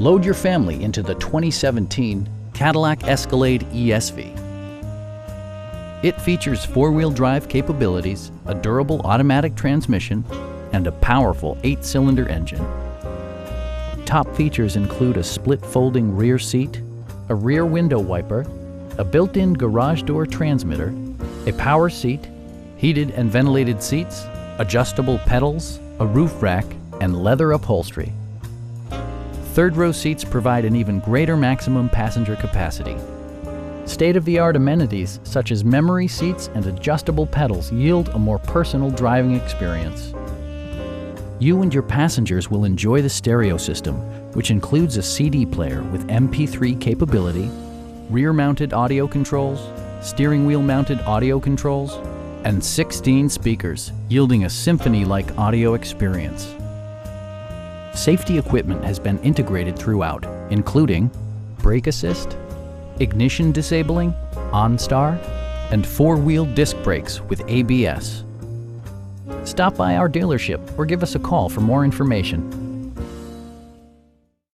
Load your family into the 2017 Cadillac Escalade ESV. It features four-wheel drive capabilities, a durable automatic transmission, and a powerful 8-cylinder engine. Top features include a split folding rear seat, a rear window wiper, a built-in garage door transmitter, a power seat, heated and ventilated seats, adjustable pedals, a roof rack, and leather upholstery. Third-row seats provide an even greater maximum passenger capacity. State-of-the-art amenities such as memory seats and adjustable pedals yield a more personal driving experience. You and your passengers will enjoy the stereo system, which includes a CD player with MP3 capability, rear-mounted audio controls, steering wheel-mounted audio controls, and 16 speakers, yielding a symphony-like audio experience. Safety equipment has been integrated throughout, including brake assist, ignition disabling, OnStar, and four-wheel disc brakes with ABS. Stop by our dealership or give us a call for more information.